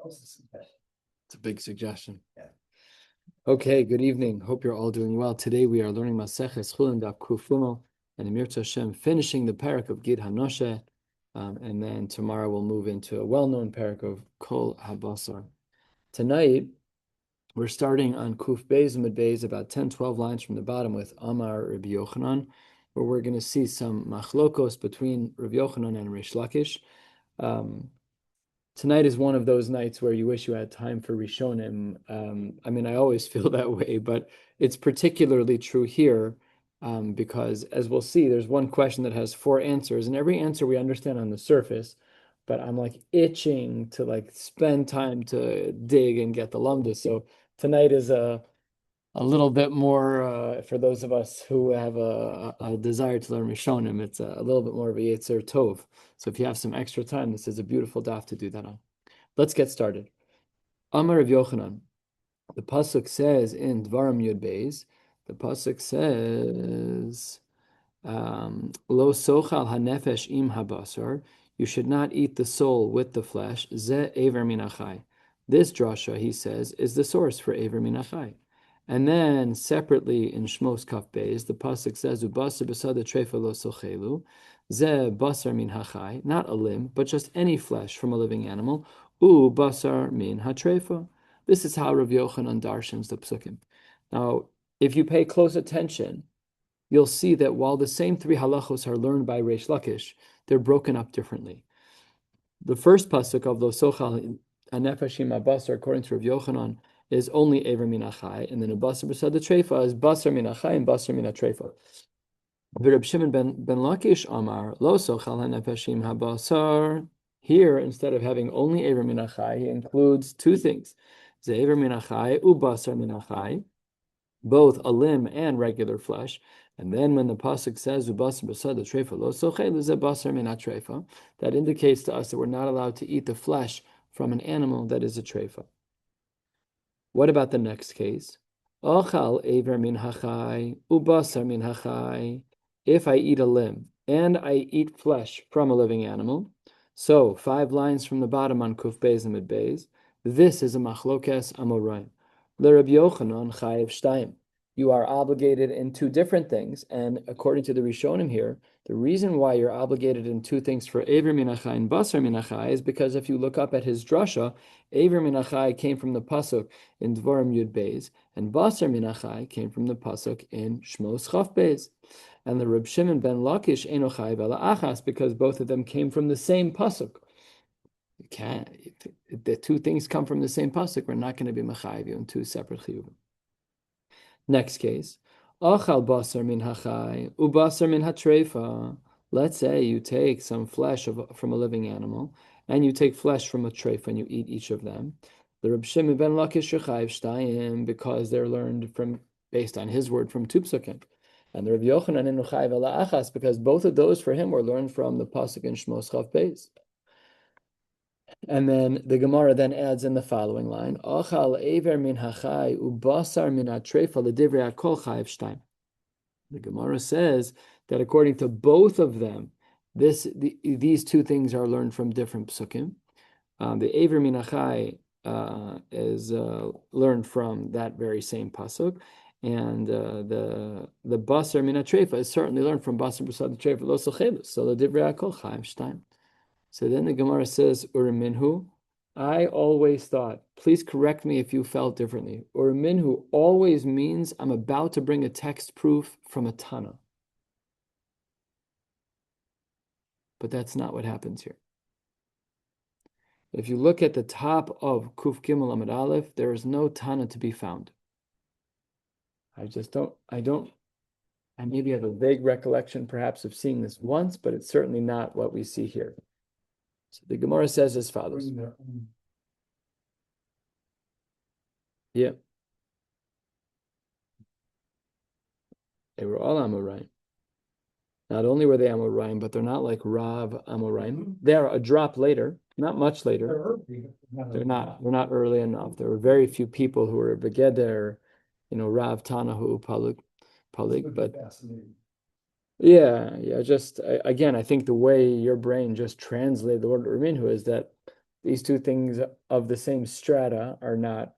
It's a big suggestion. Yeah. Okay, good evening. Hope you're all doing well. Today we are learning Maseches Chullin Daf Kuf and Amir Hashem, finishing the parak of Gid Hanoshe, and then tomorrow we'll move into a well-known parak of Kol Habasar. Tonight we're starting on Kuf Beis and Mid Beis, about 10-12 lines from the bottom with Amar Rabbi Yochanan, where we're going to see some machlokos between Rabbi Yochanan and Rish Lakish. Tonight is one of those nights where you wish you had time for Rishonim. I always feel that way, but it's particularly true here because, as we'll see, there's one question that has 4 answers, and every answer we understand on the surface, but I'm like itching to spend time to dig and get the lumdus. So tonight is a little bit more for those of us who have a desire to learn Rishonim. It's a little bit more of a Yetzer Tov. So if you have some extra time, this is a beautiful daf to do that on. Let's get started. Amar Rav Yochanan. The pasuk says in Dvarim Yud Beis, the pasuk says, Lo sochal hanefesh im habasar. You should not eat the soul with the flesh. Ze ever min achai. This drasha, he says, is the source for ever min achai. And then separately in Shmos Kaf Beis, the pasuk says, "Ubasar b'sada trefa lo sochelu, ze basar min hachai," not a limb, but just any flesh from a living animal. U basar min hatrefa. This is how Rav Yochanan darshans the psukim. Now, if you pay close attention, you'll see that while the same 3 halachos are learned by Reish Lakish, they're broken up differently. The first pasuk of lo sochal hanefeshim habasar, according to Rav Yochanan, is only Ever Min Achai, and then a Basar B'Sad Trefa is Basar Min Achai and Basar Min Trefa. Rabbi Shimon ben Lakish Amar Lo Sochal HaNefeshim HaBasar. Here, instead of having only Ever Min Achai, he includes 2 things: Ze Ever Min Achai u Basar Min Achai, both a limb and regular flesh. And then when the pasuk says Ubasar B'Sad Trefa Lo Sochel Ze Basar Min Trefa, that indicates to us that we're not allowed to eat the flesh from an animal that is a trefa. What about the next case? Ochal ever min hachai, ubasar min hachai. If I eat a limb and I eat flesh from a living animal, so 5 lines from the bottom on Kuf Beis and Mid Beis, this is a machlokes amoraim. LeRabbi Yochanan chayev shtayim. You are obligated in 2 different things, and according to the Rishonim here, the reason why you're obligated in 2 things for Ever Min Achai and Basar Min Achai is because if you look up at his drasha, Ever Min Achai came from the pasuk in Dvarim Yud Beis, and Basar Min Achai came from the pasuk in Shmos Chaf Beis. And the Reb Shimon ben Lakish Eino Chayev Ela Achas, because both of them came from the same pasuk. You can't. The 2 things come from the same pasuk. We're not going to be mechayev you in 2 separate chiyuvim. Next case, Achal basar min hachai, ubasar min hatrefa. Let's say you take some flesh from a living animal, and you take flesh from a trefa, and you eat each of them. The Reb Shimon ben Lakish chayev shtayim, because they're learned based on his word from 2 psukim. And the Rabbi Yochanan enu chayev ela achas, because both of those for him were learned from the pasuk in Shmos Chaf Beis. And then the Gemara then adds in the following line: Ochal ever min hachai ubasar min hatrefa ledivrei hakol chayev shtayim. The Gemara says that according to both of them, these 2 things are learned from different psukim. The ever min hachai is learned from that very same pasuk, and the basar min hatrefa is certainly learned from basar b'sad hatrefa lo sochelu. So ledivrei hakol chayev shtayim. So then the Gemara says, Uriminhu, I always thought, please correct me if you felt differently. Uriminhu always means I'm about to bring a text proof from a Tana. But that's not what happens here. If you look at the top of Kuf Gimel Amud Aleph, there is no Tana to be found. I maybe have a vague recollection perhaps of seeing this once, but it's certainly not what we see here. So the Gemara says as follows. Yeah. They were all Amoraim. Not only were they Amoraim, but they're not like Rav Amoraim. They are a drop later, not much later. They're not early enough. There were very few people who were Begeder, Rav Tanahu Palik, but yeah. Just again, I think the way your brain just translated the word Urminhu is that these two things of the same strata are not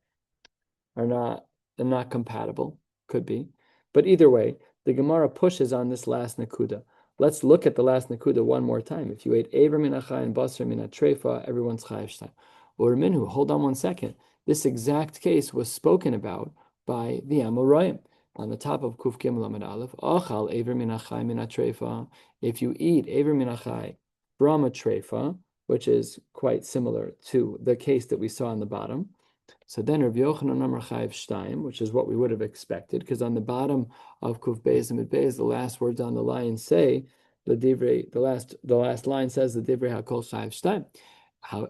compatible. Could be. But either way, the Gemara pushes on this last nakuda. Let's look at the last nakuda one more time. If you ate Aver min achai and Basar min atrefa, everyone's chayav shtayim. Or minhu, hold on one second. This exact case was spoken about by the Amoraim. On the top of Kuf Gimel Amud Aleph, Achal Aver min achai min atrefa. If you eat Aver min achai from a trefa, which is quite similar to the case that we saw on the bottom. So then Rabbi Yochanan Amar Chayiv Shtayim, which is what we would have expected, because on the bottom of Kuf Beis and Beis, the last words on the line say the last line says the Divrei Hakol Chayiv Shtayim.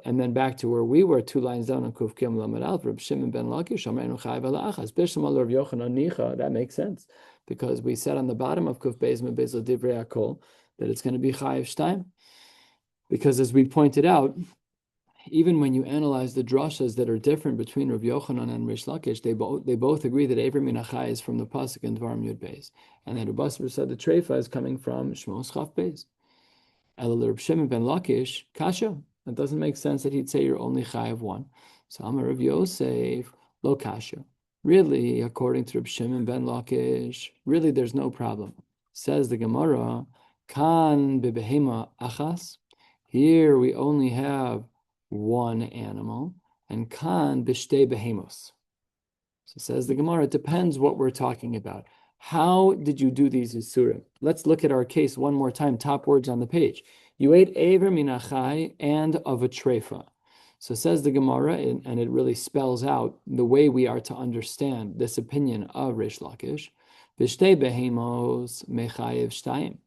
And then back to where we were, 2 lines down on Kuf Gimel Amud Aleph, Reb Shimon ben Lakish Amreinu Chayiv Ala Achas Bishlam Al Rav Yochanan Nicha. That makes sense because we said on the bottom of Kuf Beis and Beis the Divrei Hakol that it's going to be Chayiv Shtayim, because as we pointed out, even when you analyze the drashas that are different between Rav Yochanan and Rish Lakish, they both agree that Aver min achai is from the pasuk in Dvarim Yud Beis, and that Ubasar said the treifa is coming from Shmos Chaf Beis. Elul Reb Shimon ben Lakish kasha. That doesn't make sense that he'd say you're only chayav one. So Amar Rav Yosef lo kasha. Really, according to Reb Shimon ben Lakish, really there's no problem. Says the Gemara, kan bebehema achas. Here we only have one animal, and kan b'shtei behemos. So says the Gemara, it depends what we're talking about. How did you do these isurim? Let's look at our case one more time, top words on the page. You ate aver min achai and of a trefa. So says the Gemara, and it really spells out the way we are to understand this opinion of Rish Lakish. B'shtei behemos mechayev shtayim.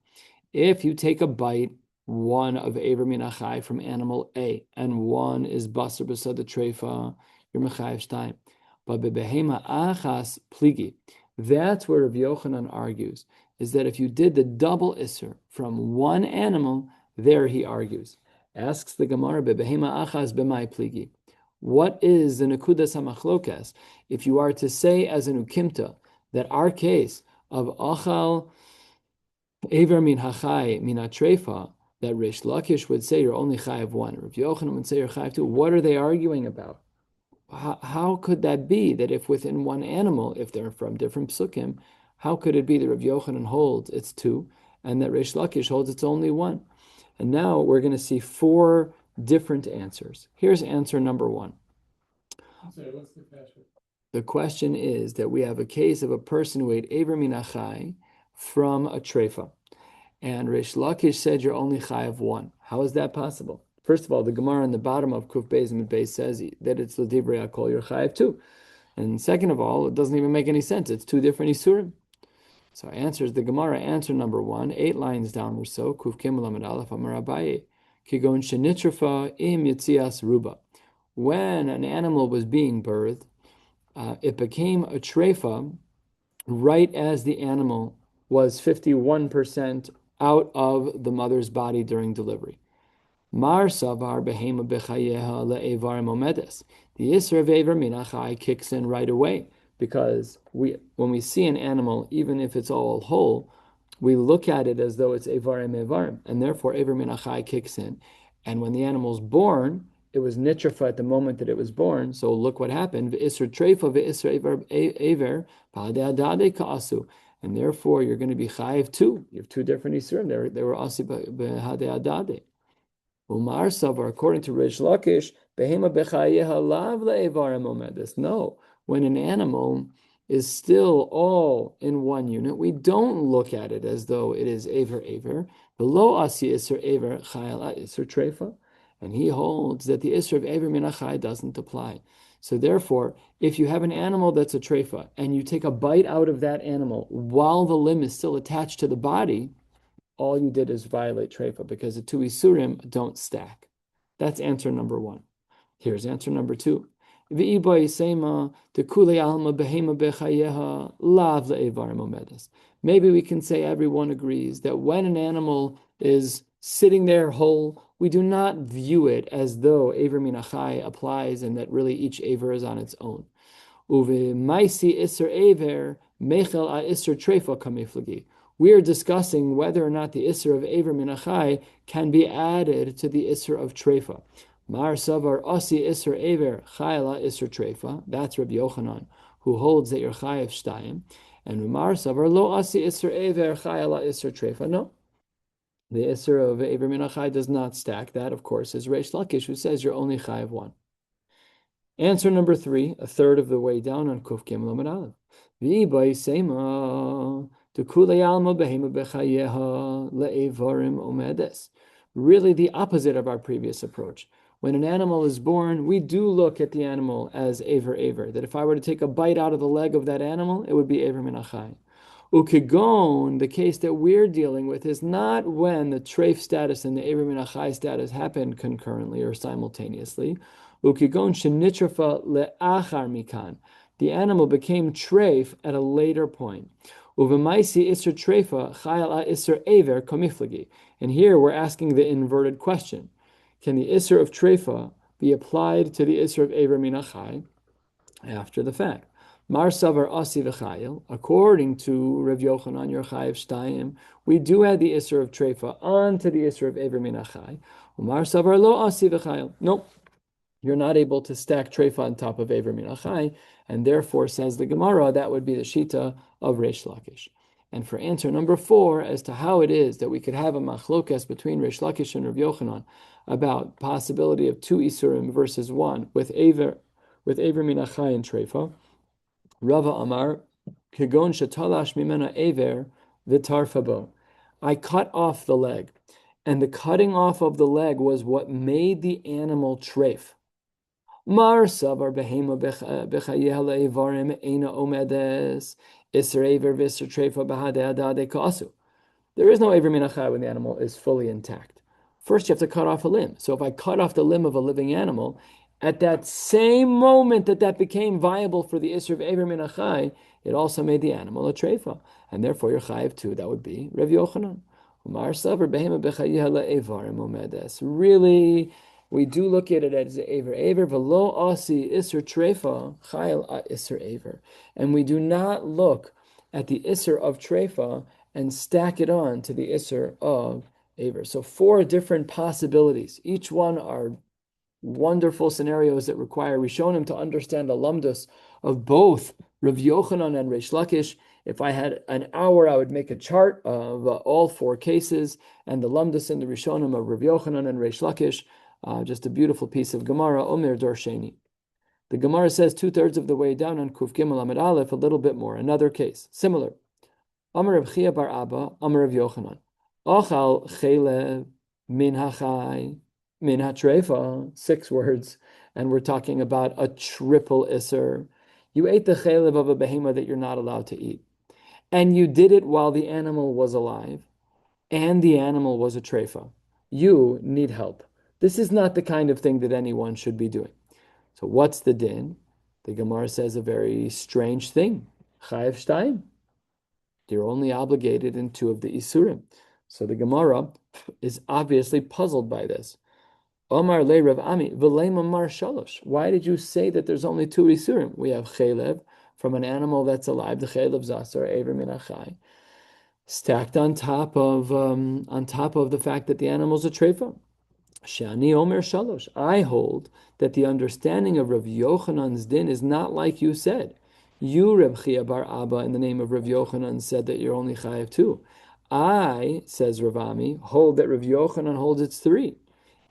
If you take a bite, one of Aver min achai from animal A, and one is Basar b'sad treifa, you're mechayev shtayim. But bebehema achas pligi. That's where Rav Yochanan argues, is that if you did the double isser from one animal, there he argues. Asks the Gemara, bebehema achas b'mai pligi. What is the nekudas hamachlokas? If you are to say as an ukimta that our case of achal Aver min hachai min atrefa, that Rish Lakish would say you're only chayav one, Rav Yochanan would say you're chayav two. What are they arguing about? How could that be that if within one animal, if they're from different psukim, how could it be that Rav Yochanan holds it's two and that Rish Lakish holds it's only one? And now we're going to see 4 different answers. Here's answer number 1. Sorry, what's the question? The question is that we have a case of a person who ate Aver min achai from a trefa. And Rish Lakish said you're only chayav one. How is that possible? First of all, the Gemara on the bottom of Kuf Beis and Beis says that it's l'divrei hakol, you're chayav two. And second of all, it doesn't even make any sense. It's 2 different isurim. So answers the Gemara, answer number 1, 8 lines down or so, Kuf Gimel Amud Aleph Amar Abaye, Kigon shenitrafa im yitzias ruba. When an animal was being birthed, it became a trefa right as the animal was 51% out of the mother's body during delivery. Mar savar behema bechayeha le'evar momedes. The Isra of Aver min achai kicks in right away, because when we see an animal, even if it's all whole, we look at it as though it's evarim evarim, and therefore Aver min achai kicks in. And when the animal's born, it was nitrafa at the moment that it was born. So look what happened. V'isra treifa v'isra aver b'hadei ka'asu. And therefore, you're going to be chayiv 2. You have 2 different isurim. They were asi b'hadei adade. Umar savar, according to Rish Lakish, behema bechayeha lav le'evarim omedes. No, when an animal is still all in one unit, we don't look at it as though it is aver. Below asi iser aver chayal iser treifa. And he holds that the Isra of Aver min achai doesn't apply. So therefore, if you have an animal that's a treifa, and you take a bite out of that animal while the limb is still attached to the body, all you did is violate treifa, because the 2 isurim don't stack. That's answer number 1. Here's answer number 2. Maybe we can say everyone agrees that when an animal is sitting there whole, we do not view it as though Aver min achai applies and that really each Aver is on its own. We are discussing whether or not the Isser of Aver min achai can be added to the Isser of Treifa. Mar savar asi iser aver chayla iser trefa. That's Rabbi Yochanan, who holds that you're chayav shtayim. And Mar savar lo asi iser aver chayla iser trefa. No, the iser of aver minachai does not stack. That, of course, is Reish Lakish, who says you're only chayav one. Answer number 3, a third of the way down on Kuf Gimel Amud Aleph. V'ibay seima t'kulei alma behema bechayeha le'evarim omedes. Really the opposite of our previous approach. When an animal is born, we do look at the animal as aver, that if I were to take a bite out of the leg of that animal, it would be aver min achai. Ukigon, the case that we're dealing with is not when the treif status and the aver min achai status happened concurrently or simultaneously. Ukigon shenitrafa le'achar mikan. The animal became treif at a later point. Uvemaisi isser treifa chayal isser aver komiflagi. And here we're asking the inverted question: can the isser of treifa be applied to the isser of aver min achai after the fact? Mar savar asi v'chayil. According to Rav Yochanan, your chayav shtayim, we do add the isser of treifa onto the isser of aver min achai. Mar savar lo asi v'chayil. Nope. You're not able to stack treifa on top of aver min achai, and therefore, says the Gemara, that would be the shita of Reish Lakish. And for answer number 4, as to how it is that we could have a machlokas between Reish Lakish and Rav Yochanan about possibility of 2 isurim versus 1 with aver min achai and treifa, Rava Amar kegon shetalash mimena aver v'tarfabo. I cut off the leg, and the cutting off of the leg was what made the animal treif. Mar savar behema bechayeh le'evarim eina omedes iser aver v'isser treifa b'hadei adadei ka'asu. There is no aver min achai when the animal is fully intact. First, you have to cut off a limb. So if I cut off the limb of a living animal, at that same moment that became viable for the isser of aver min achai, it also made the animal a treifa, and therefore you're chayiv too. That would be Rav Yochanan. Mar savar behema bechayeh le'evarim omedes. Really, we do look at it as aver v'lo asi iser treifa chayil iser aver, and we do not look at the iser of treifa and stack it on to the iser of aver. So 4 different possibilities. Each one are wonderful scenarios that require Rishonim to understand the lamdus of both Rav Yochanan and Reish Lakish. If I had an hour, I would make a chart of all 4 cases and the lamdus and the Rishonim of Rav Yochanan and Reish Lakish. Just a beautiful piece of Gemara, Omer Dorsheni. The Gemara says 2/3 of the way down on Kuf Gimel Amud Aleph, a little bit more. Another case, similar. Amar Rav Chia bar Abba, Amar Rav Yochanan. Ochal chelev min hachai min hatreifa. 6 words, and we're talking about a triple iser. You ate the chelev of a behema that you're not allowed to eat, and you did it while the animal was alive, and the animal was a treifa. You need help. This is not the kind of thing that anyone should be doing. So what's the din? The Gemara says a very strange thing. Chayav shtayim. You're only obligated in 2 of the isurim. So the Gemara is obviously puzzled by this. Omar le Rav Ami v'leim Amar shalosh. Why did you say that there's only 2 isurim? We have chelev from an animal that's alive, the chelev zasar aver min achai, stacked on top of the fact that the animal's a treifa. Shani Omer Shalosh. I hold that the understanding of Rav Yochanan's din is not like you said. You, Reb Chia bar Abba, in the name of Rav Yochanan, said that you're only chayav 2. I, says Rav Ami, hold that Rav Yochanan holds it's 3.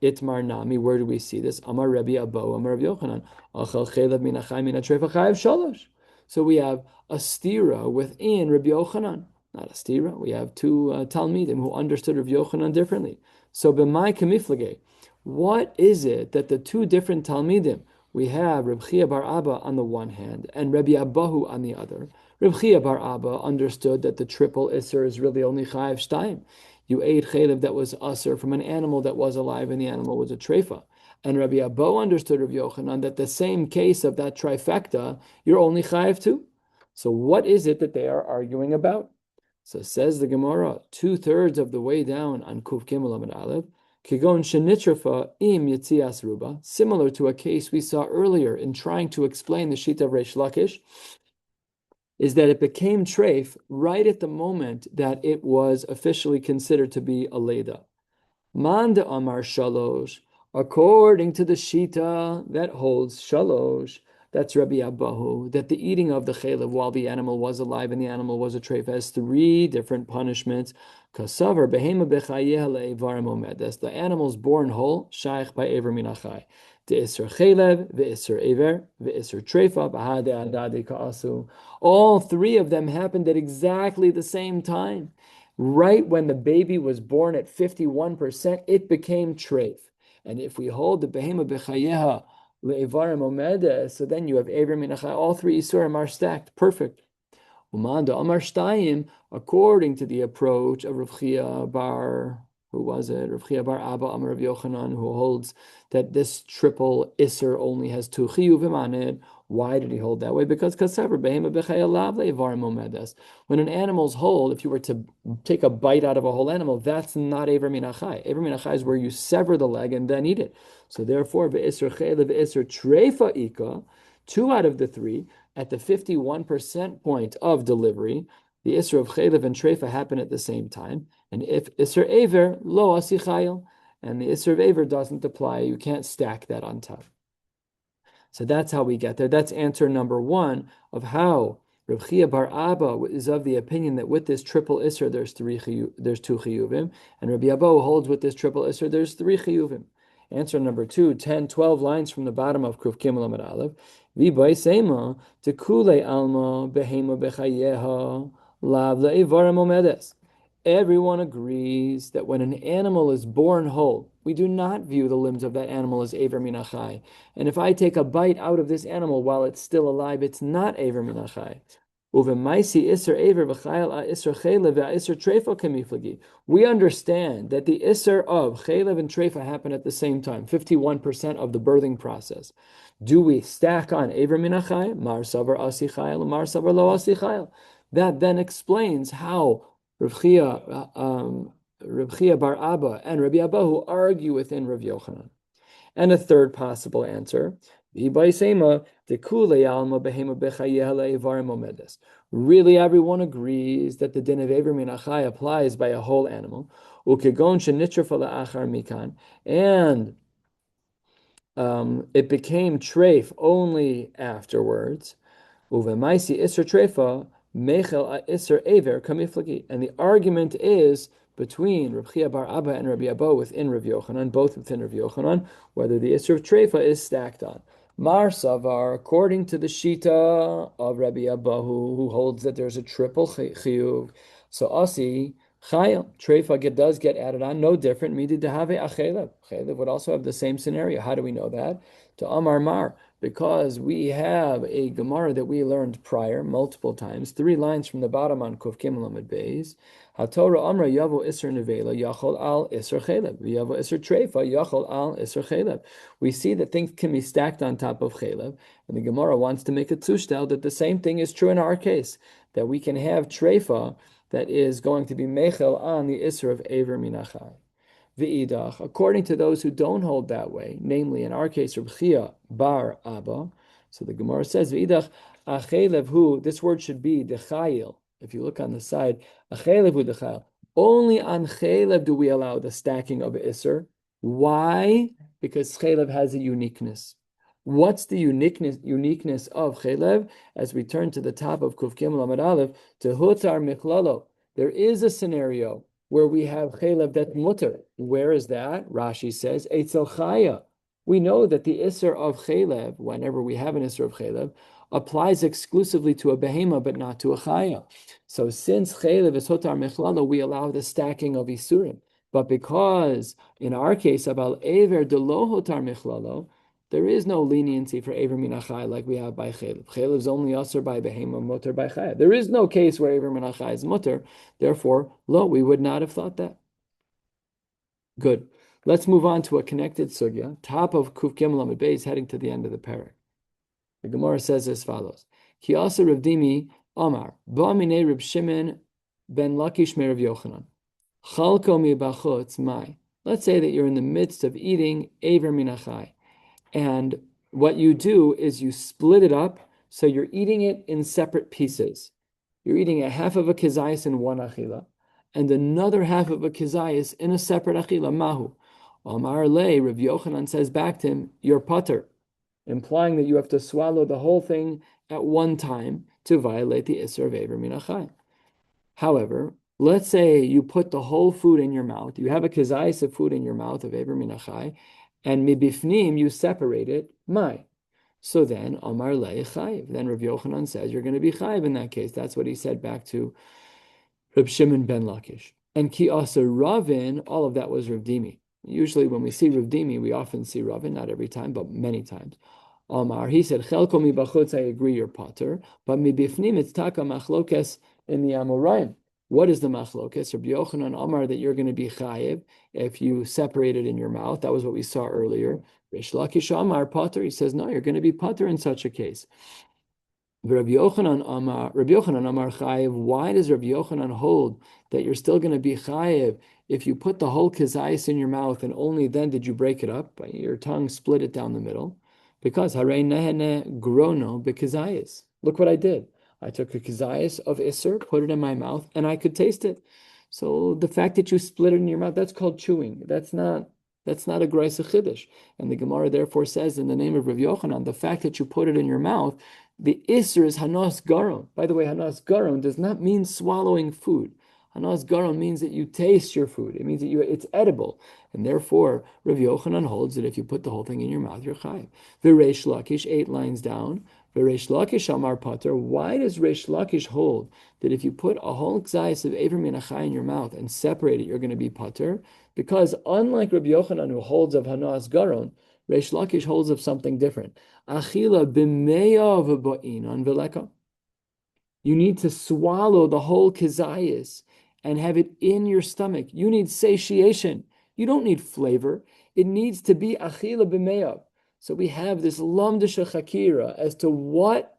Itmar Nami, where do we see this? Amar Rabbi Abo, Amar Rav Yochanan. Achal chelev min achai min hatreifa chayav shalosh. So we have a stira within Rabbi Yochanan. Not a stira. We have 2 Talmidim who understood Rav Yochanan differently. So b'mai kamiflage, what is it that the 2 different Talmidim, we have Reb Chia bar Abba on the one hand and Rabbi Abahu on the other. Reb Chia bar Abba understood that the triple iser is really only chayav shtayim. You ate chelev that was usher from an animal that was alive and the animal was a treifa. And Rabbi Abo understood Rav Yochanan that the same case of that trifecta, you're only chayav 2. So what is it that they are arguing about? So says the Gemara, 2/3 of the way down on Kuf Gimel Amud Aleph, Kigon shenitrafa im yitzias ruba, similar to a case we saw earlier in trying to explain the shita of Reish Lakish, is that it became treif right at the moment that it was officially considered to be a leda. Man de amar shalosh, According to the Shita that holds Shalosh, that's Rabbi Abahu, that the eating of the chalev while the animal was alive and the animal was a treif has three different punishments. Kasavar behema bechayeh le'evarim omedes. The animal's born whole, shaykh by ever minachai. De'isr chalev, ve'isr ever, ve'isr treifa, b'hade adade ka'asu. All three of them happened at exactly the same time. Right when the baby was born at 51%, it became treif. And if we hold the behema bechayeha le'evarim omedes, so then you have ever minachai. All three isurim are stacked. Perfect. Umanda Amar Shtayim, according to the approach of Rav Chia bar, who was it? Rav Chia bar Abba Amar Rav Yochanan, who holds that this triple Isser only has two chiyuvim on it. Why did he hold that way? Because kasever behema b'chayalav le'evarim omedes. When an animal's whole, if you were to take a bite out of a whole animal, that's not ever minachai. Ever minachai is where you sever the leg and then eat it. So therefore, ve'isr chayla ve'isr treifa ika, two out of the three, at the 51% point of delivery, the Isra of Chaylev and Treifa happen at the same time. And if Isra Aver, lo asichayel, and the Isra of Aver doesn't apply, you can't stack that on top. So that's how we get there. That's answer number one of how Reb Chia bar Abba is of the opinion that with this triple Isra, there's two chiyuvim, and Rabbi Abba holds with this triple Isra, there's three chiyuvim. Answer number two, 10, 12 lines from the bottom of Kuf Gimel Amud Aleph. V'bay seima tekule alma behema bechayeha lav le'evarim omedes. Everyone agrees that when an animal is born whole, we do not view the limbs of that animal as Aver Minachai. And if I take a bite out of this animal while it's still alive, it's not Aver Minachai. We understand that the Isser of Chaylev and Treifa happen at the same time, 51% of the birthing process. Do we stack on Aver Minachai, Mar Savar Asichayel, Mar Savar Lo Asichayel? That then explains how Rav Chia bar Abba and Rabbi Abahu argue within Rav Yochanan. And a third possible answer, really everyone agrees that the din of Ever Minachai applies by a whole animal. And it became treif only afterwards. Uvemaisi isser treifa mechel isser aver kamiflagi. And the argument is between Rav Chia bar Abba and Rabbi Abba within Rav Yochanan, both within Rav Yochanan, whether the isser of treifa is stacked on. Mar Savar, according to the Shita of Rabbi Abba, who holds that there's a triple chiyuv, so Asi Chayil, treifa does get added on, no different. Midi dehave achelev. Chelev would also have the same scenario. How do we know that? To Amar Mar, because we have a Gemara that we learned prior multiple times, 3 lines from the bottom on Kuf Gimel Amud Beis. HaTorah Amra Yavo Isser Nevela Yachol Al Isser Chelev. Yavo Isser Treifa Yachol Al Isser Chelev. We see that things can be stacked on top of Chelev, and the Gemara wants to make a tushtel that the same thing is true in our case, that we can have Treifa that is going to be mechel on the Isser of Aver Minachai. V'idach, according to those who don't hold that way, namely in our case, Reb Chia bar Abba, so the Gemara says, V'idach, achelev hu, this word should be dechayil. If you look on the side, achelev hu dechayil. Only on chelev do we allow the stacking of Isser. Why? Because chelev has a uniqueness. What's the uniqueness of Chelev? As we turn to the top of Kuf Gimel Amud Aleph, to Hutar Michlalo. There is a scenario where we have Chelev that's mutter. Where is that? Rashi says, Eitzel Chaya. We know that the Isser of Chelev, whenever we have an Isser of Chelev, applies exclusively to a behema, but not to a Chaya. So since Chelev is Hutar Michlalo, we allow the stacking of Isurim. But because, in our case, Abal Ever de Lo Hutar Michlalo, there is no leniency for Aver Minachai like we have by Chelev. Chelev is only usher by Behema, mutter by Chaya. There is no case where Aver Minachai is mutter. Therefore, lo, we would not have thought that. Good. Let's move on to a connected sugya. Top of Kuf Gimel Amud Beis, heading to the end of the parak. The Gemara says as follows: Ki asa Rav Dimi Amar Ba'minei Reb Shimon ben Lakish me Rav Yochanan Chalko mi bachutz mai. Let's say that you're in the midst of eating Aver Minachai. And what you do is you split it up, so you're eating it in separate pieces. You're eating a half of a kizayis in one achila, and another half of a kizayis in a separate achila, mahu. Amar le, Rabbi Yochanan says back to him, you're patur, implying that you have to swallow the whole thing at one time to violate the Isser of Eber Min HaChai. However, let's say you put the whole food in your mouth, you have a kazayis of food in your mouth of Eber Min HaChai, and mibifnim you separate it, mai. So then, Amar le chayiv. Then Rav Yochanan says you're going to be chayiv in that case. That's what he said back to Reb Shimon ben Lakish. And ki asa Ravin, all of that was Rav Dimi. Usually when we see Rav Dimi, we often see Ravin, not every time, but many times. Amar, he said, Chelko mi bachutz, I agree, you're potter, but mi bifnim it's taka machlokes in the Amoraim. What is the machlokes? Rabbi Yochanan Amar, that you're going to be chayiv if you separate it in your mouth. That was what we saw earlier. Rish Lakish Amar potter, he says, no, you're going to be potter in such a case. Rabbi Yochanan Amar chayiv. Why does Rabbi Yochanan hold that you're still going to be chayiv if you put the whole kazayis in your mouth and only then did you break it up? Your tongue split it down the middle. Because harei nehene grono bekazayis. Look what I did. I took a kazayis of Isser, put it in my mouth, and I could taste it. So the fact that you split it in your mouth, that's called chewing. That's not a graisa chiddush. And the Gemara therefore says in the name of Rav Yochanan, the fact that you put it in your mouth, the Isser is hanas garon. By the way, hanas garon does not mean swallowing food. Hanas garon means that you taste your food. It means that it's edible. And therefore, Rav Yochanan holds that if you put the whole thing in your mouth, you're chayiv. V'reish Lakish, 8 lines down. V'reish Lakish Amar Pater. Why does Reish Lakish hold that if you put a whole kzayis of Eber Min HaChai in your mouth and separate it, you're going to be pater? Because unlike Rabbi Yochanan, who holds of hanas garon, Reish Lakish holds of something different. Achila b'meya v'ba'inan v'leka. You need to swallow the whole kizayis and have it in your stomach. You need satiation. You don't need flavor. It needs to be achila b'meya. So we have this lamdisha chakira as to what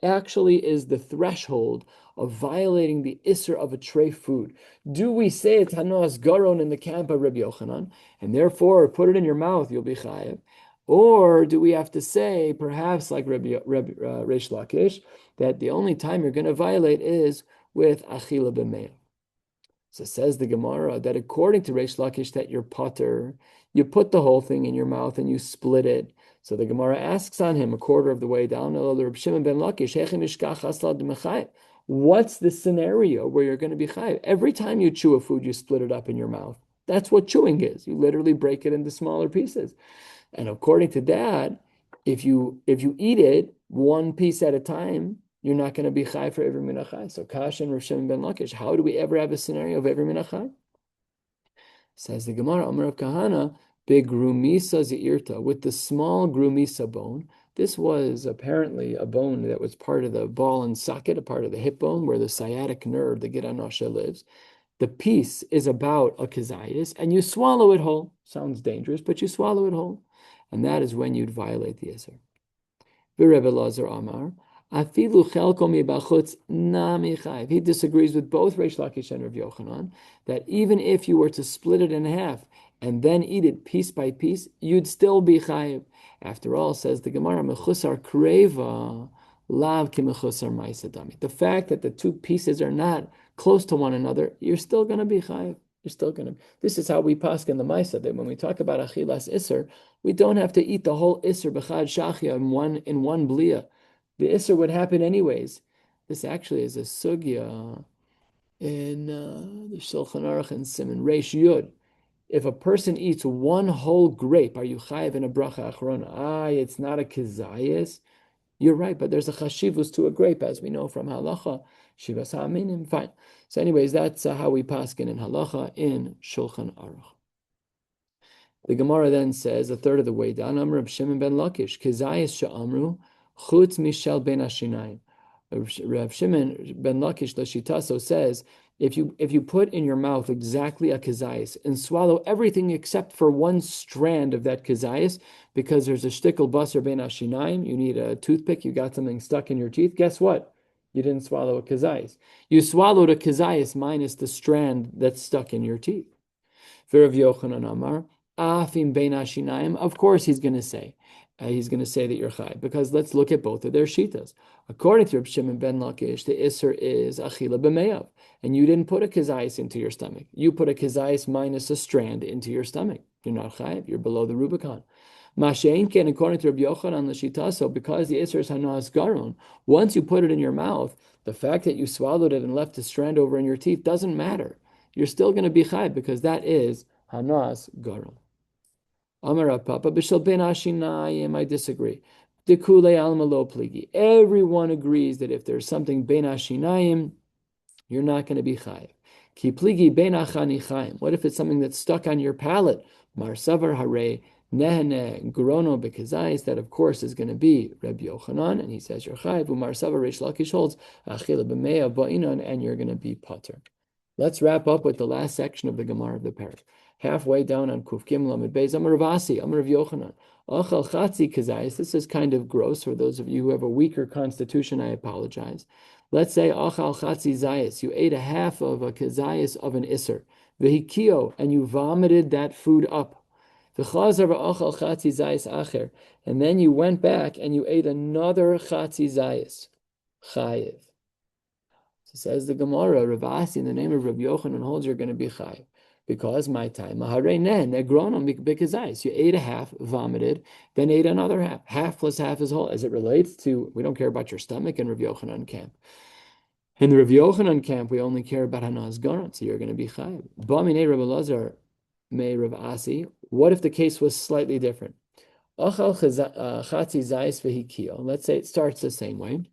actually is the threshold of violating the isser of a tray food. Do we say it's hanas garon in the camp of Rabbi Yochanan, and therefore put it in your mouth, you'll be chayev? Or do we have to say, perhaps like Reish Lakish, that the only time you're going to violate is with achila b'meya? So says the Gemara that according to Reish Lakish that you're potter, you put the whole thing in your mouth and you split it. So the Gemara asks on him a quarter of the way down, Reb Shimon ben Lakish, what's the scenario where you're going to be chayiv? Every time you chew a food, you split it up in your mouth. That's what chewing is. You literally break it into smaller pieces. And according to that, if you eat it one piece at a time, you're not going to be chayiv for Eber Min HaChai. So Kash and Reb Shimon ben Lakish, how do we ever have a scenario of Eber Min HaChai? Says the Gemara, Amar of Kahana, Begrumisa zeirta, with the small grumisa bone. This was apparently a bone that was part of the ball and socket, a part of the hip bone where the sciatic nerve, the Giranasha, lives. The piece is about a kazayis, and you swallow it whole. Sounds dangerous, but you swallow it whole. And that is when you'd violate the Isser. V'Rebbe Lazar Amar, Afilu chelko mi bachutz nami chayiv. He disagrees with both Reish Lakish and Rav Yochanan that even if you were to split it in half and then eat it piece by piece, you'd still be chayiv. After all, says the Gemara, mechusar kreva lav ki mechusar ma'asadami. The fact that the two pieces are not close to one another, you're still going to be chayiv. You're still going to. This is how we paskin in the Maisa, that when we talk about achilas iser, we don't have to eat the whole iser b'chad shachya in one blia. The Isser would happen anyways. This actually is a sugya in the Shulchan Aruch and Siman Reish Yud. If a person eats one whole grape, are you chayiv in a bracha achrona? It's not a kizayis. You're right, but there's a chashivus to a grape, as we know from halacha. Shivas ha'aminim. Fine. So anyways, that's how we paskin in halacha in Shulchan Aruch. The Gemara then says, a third of the way down, Amr of Shimon ben Lakish, kizayis she'amru, Chutz Mishel ben Ashinayim. Rav Shimon ben Lakish Lashitaso says, if you put in your mouth exactly a kazayis and swallow everything except for one strand of that kazayis, because there's a shtickle basar ben Ashinayim, you need a toothpick, you got something stuck in your teeth, guess what? You didn't swallow a kazayis. You swallowed a kazayis minus the strand that's stuck in your teeth. Rav Yochanan Amar, Afim ben Ashinayim, of course he's going to say that you're chai, because let's look at both of their shitas. According to Reb Shimon ben Lakish, the Isser is achila b'meyav, and you didn't put a kazayis into your stomach. You put a kazayis minus a strand into your stomach. you're not chayiv. You're below the Rubicon. Mashein ken, according to Rabbi Yochanan l'shita, so because the Isser is hanas garon, once you put it in your mouth, the fact that you swallowed it and left a strand over in your teeth doesn't matter. You're still going to be chayiv because that is hanas garon. Amar Papa b'shel ben ashinayim, I disagree. Dekule alma lo pligi. Everyone agrees that if there's something ben ashinayim, you're not going to be chayiv. Ki pligi ben achanichayim. What if it's something that's stuck on your palate? Mar savar hare nehene grono bekazais. That of course is going to be Rabbi Yochanan, and he says you're chayiv. Umar savar Reish Lakish holds achila b'meya ba'inon, and you're going to be pater. Let's wrap up with the last section of the Gemara of the parak. Halfway down on Kuf Gimel Amud Beis, Amar Ravasi, Amar Rav Yochanan, Achal Chatzi Kazayis. This is kind of gross for those of you who have a weaker constitution. I apologize. Let's say Achal Chatzi Zayis. You ate a half of a Kazayis of an Isser, Vehikio, and you vomited that food up. V'chazar v'achal Chatzi Zayis Acher, and then you went back and you ate another Chatzi Zayis. Chayiv. So says the Gemara, Ravasi, in the name of Rabbi Yochanan, holds you're going to be chayiv. Because my time, you ate a half, vomited, then ate another half. Half plus half is whole. As it relates to, we don't care about your stomach in Rav Yochanan camp. In the Rav Yochanan camp, we only care about Hanas Garon, so you're going to be chayiv. B'aminei Rabbi Lazar may Rav Asi. What if the case was slightly different? Achal chatzi zayis v'hikio. Let's say it starts the same way.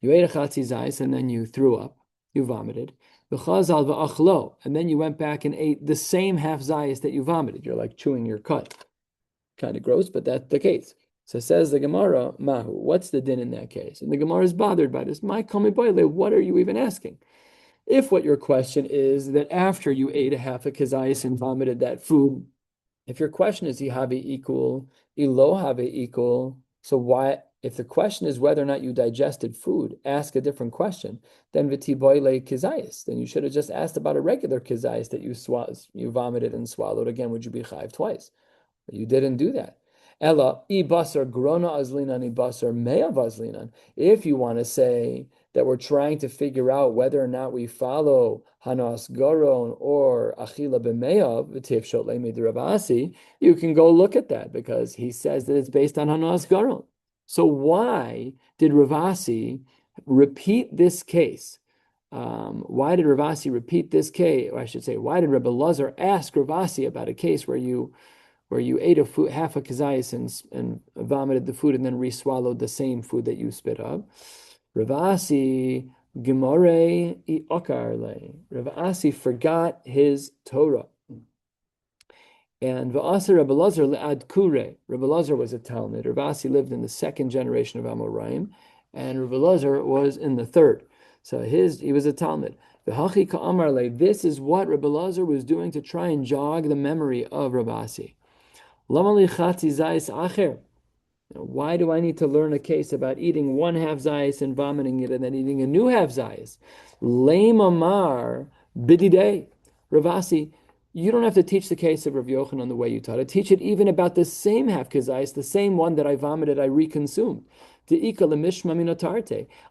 You ate a chatzi zayis and then you threw up, you vomited. And then you went back and ate the same half zayis that you vomited. You're like chewing your cut. Kind of gross, but that's the case. So says the Gemara, Mahu, what's the din in that case? And the Gemara is bothered by this. My kami boile, what are you even asking? If what your question is that after you ate a half a kazayis and vomited that food, if your question is Ihavi equal, Ilo have equal, so why? If the question is whether or not you digested food, ask a different question. Then v'tiboile kizayis. Then you should have just asked about a regular kizayis that you vomited and swallowed. Again, would you be chayiv twice? But you didn't do that. Ella ibasar grona azlinan ibasar me'av azlinan. If you want to say that we're trying to figure out whether or not we follow hanas garon or achila b'me'av v'tif shot le'mid Ravasi, you can go look at that because he says that it's based on hanas garon. So why did Ravasi repeat this case? Why did Ravasi repeat this case? Or I should say, why did Rabbi Lazar ask Ravasi about a case where you ate half a kazayis and vomited the food and then re-swallowed the same food that you spit up? Ravasi gemore I okarle. Ravasi forgot his Torah. And V'asar Rabbi Lazar le'ad kure. Rabbi Lazar was a Talmud. Ravasi lived in the second generation of Amoraim, and Rabbi Lazar was in the third. So he was a Talmud. V'hachi ka'amar le. This is what Rabbi Lazar was doing to try and jog the memory of Ravasi. Lama li chatzi zayis acher. Why do I need to learn a case about eating one half zayis and vomiting it and then eating a new half zayis? Leim amar bididei. Ravasi, you don't have to teach the case of Rav Yochanan the way you taught it. Teach it even about the same half kazayis, the same one that I vomited, I reconsumed.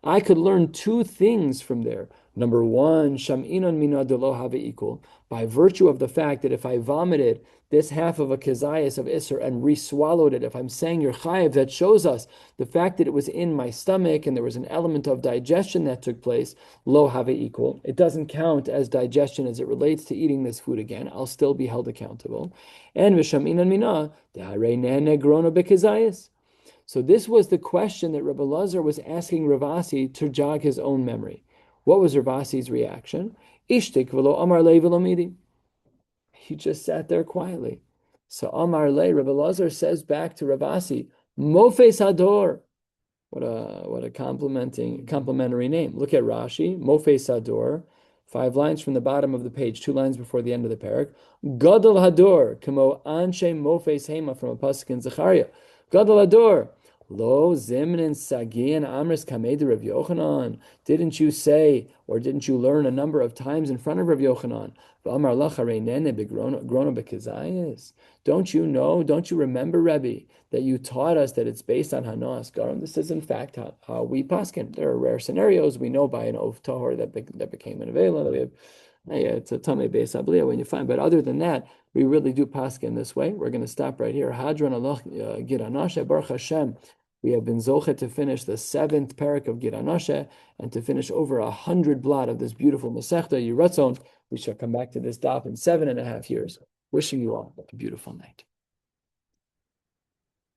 I could learn two things from there. Number one, sham'inon mina delo have equal. By virtue of the fact that if I vomited this half of a kazayis of Isser and re-swallowed it, if I'm saying you're chayiv, that shows us the fact that it was in my stomach and there was an element of digestion that took place, lo have equal. It doesn't count as digestion as it relates to eating this food again. I'll still be held accountable. And v'sham'inon mina deharei nehene grono bekazayis. So this was the question that Rabbi Lazar was asking Ravasi to jog his own memory. What was Ravasi's reaction? Ishtik v'lo amar le v'lo midi. He just sat there quietly. So amar le, Rabbi Lazar says back to Ravasi, Mofes Hador. What a complimentary name. Look at Rashi, Mofes Hador, 5 lines from the bottom of the page, 2 lines before the end of the parak. Gadol Hador, kamo anshe Mofes Hema, from a pasuk in Zechariah. Gadol Hador. Lo zimnin sagian amris kamei Rav Yochanan. Didn't you say, or didn't you learn a number of times in front of Rav Yochanan? Don't you know? Don't you remember, Rebbe, that you taught us that it's based on hanas garam? This is in fact how we paskin. There are rare scenarios we know by an oath tahor that became an avela. We have Yeah, it's a Tamei Beis Abliya when you find. But other than that, we really do paskin in this way. We're going to stop right here. Hadron Allah Giranashe Baruch Hashem. We have been zochet to finish the 7th parak of Giranashe and to finish over 100 blot of this beautiful Masechta Yiratzon. We shall come back to this daf in 7.5 years. Wishing you all a beautiful night.